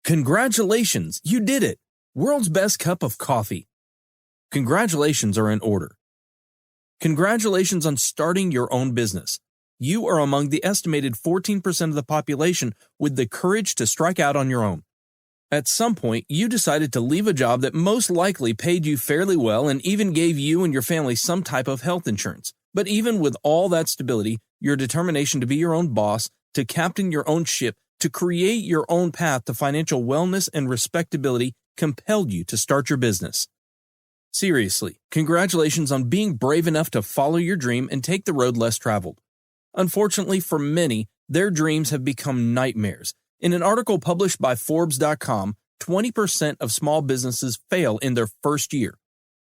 Congratulations, you did it! World's best cup of coffee. Congratulations are in order. Congratulations on starting your own business. You are among the estimated 14% of the population with the courage to strike out on your own. At some point, you decided to leave a job that most likely paid you fairly well and even gave you and your family some type of health insurance. But even with all that stability, your determination to be your own boss, to captain your own ship, to create your own path to financial wellness and respectability compelled you to start your business. Seriously, congratulations on being brave enough to follow your dream and take the road less traveled. Unfortunately for many, their dreams have become nightmares. In an article published by Forbes.com, 20% of small businesses fail in their first year,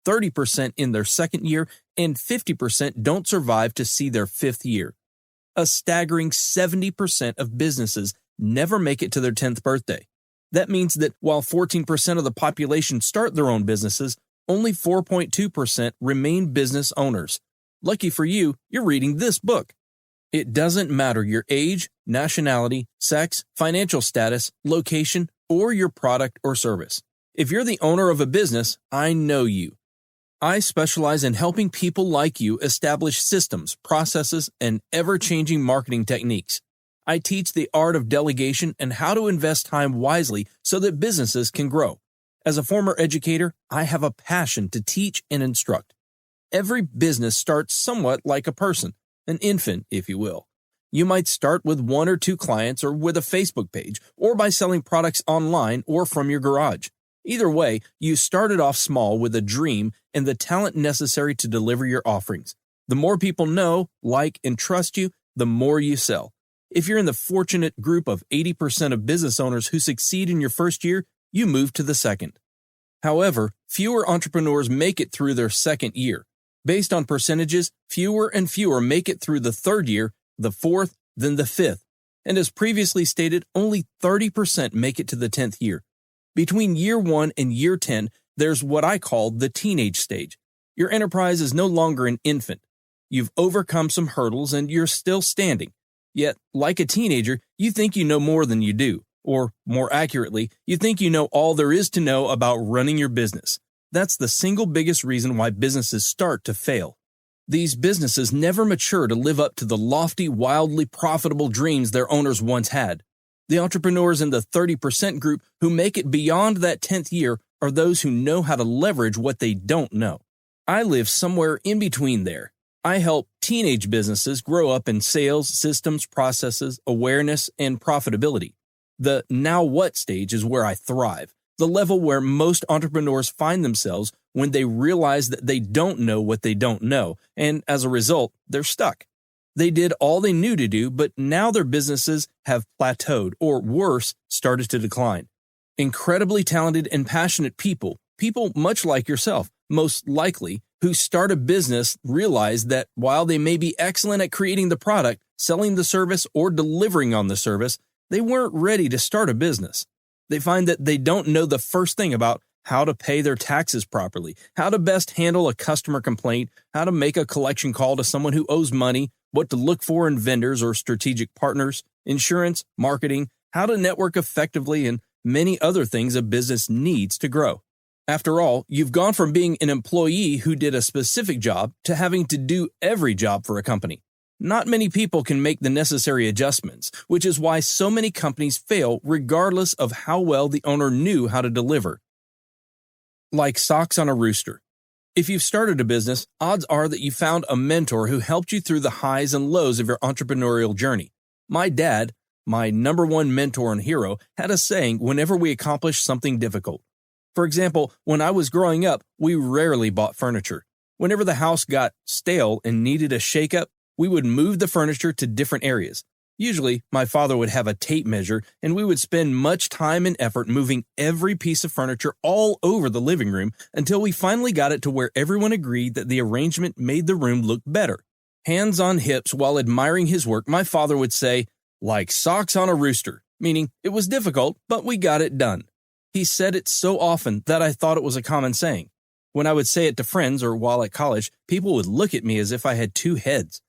30% in their second year, and 50% don't survive to see their fifth year. A staggering 70% of businesses never make it to their 10th birthday. That means that while 14% of the population start their own businesses, only 4.2% remain business owners. Lucky for you, you're reading this book. It doesn't matter your age, nationality, sex, financial status, location, or your product or service. If you're the owner of a business, I know you. I specialize in helping people like you establish systems, processes, and ever-changing marketing techniques. I teach the art of delegation and how to invest time wisely so that businesses can grow. As a former educator, I have a passion to teach and instruct. Every business starts somewhat like a person, an infant, if you will. You might start with 1 or 2 clients or with a Facebook page, or by selling products online or from your garage. Either way, you started off small with a dream and the talent necessary to deliver your offerings. The more people know, like, and trust you, the more you sell. If you're in the fortunate group of 80% of business owners who succeed in your first year, you move to the second. However, fewer entrepreneurs make it through their second year. Based on percentages, fewer and fewer make it through the third year, the fourth, then the fifth. And as previously stated, only 30% make it to the 10th year. Between year 1 and year 10, there's what I call the teenage stage. Your enterprise is no longer an infant. You've overcome some hurdles and you're still standing. Yet, like a teenager, you think you know more than you do. Or, more accurately, you think you know all there is to know about running your business. That's the single biggest reason why businesses start to fail. These businesses never mature to live up to the lofty, wildly profitable dreams their owners once had. The entrepreneurs in the 30% group who make it beyond that 10th year are those who know how to leverage what they don't know. I live somewhere in between there. I help teenage businesses grow up in sales, systems, processes, awareness, and profitability. The now what stage is where I thrive, the level where most entrepreneurs find themselves when they realize that they don't know what they don't know, and as a result, they're stuck. They did all they knew to do, but now their businesses have plateaued, or worse, started to decline. Incredibly talented and passionate people much like yourself, most likely, who start a business realize that while they may be excellent at creating the product, selling the service, or delivering on the service, they weren't ready to start a business. They find that they don't know the first thing about how to pay their taxes properly, how to best handle a customer complaint, how to make a collection call to someone who owes money, what to look for in vendors or strategic partners, insurance, marketing, how to network effectively, and many other things a business needs to grow. After all, you've gone from being an employee who did a specific job to having to do every job for a company. Not many people can make the necessary adjustments, which is why so many companies fail regardless of how well the owner knew how to deliver. Like Socks on a Rooster. If you've started a business, odds are that you found a mentor who helped you through the highs and lows of your entrepreneurial journey. My dad, my number one mentor and hero, had a saying whenever we accomplished something difficult. For example, when I was growing up, we rarely bought furniture. Whenever the house got stale and needed a shake-up, we would move the furniture to different areas. Usually, my father would have a tape measure, and we would spend much time and effort moving every piece of furniture all over the living room until we finally got it to where everyone agreed that the arrangement made the room look better. Hands on hips while admiring his work, my father would say, "Like socks on a rooster," meaning it was difficult, but we got it done. He said it so often that I thought it was a common saying. When I would say it to friends or while at college, people would look at me as if I had two heads.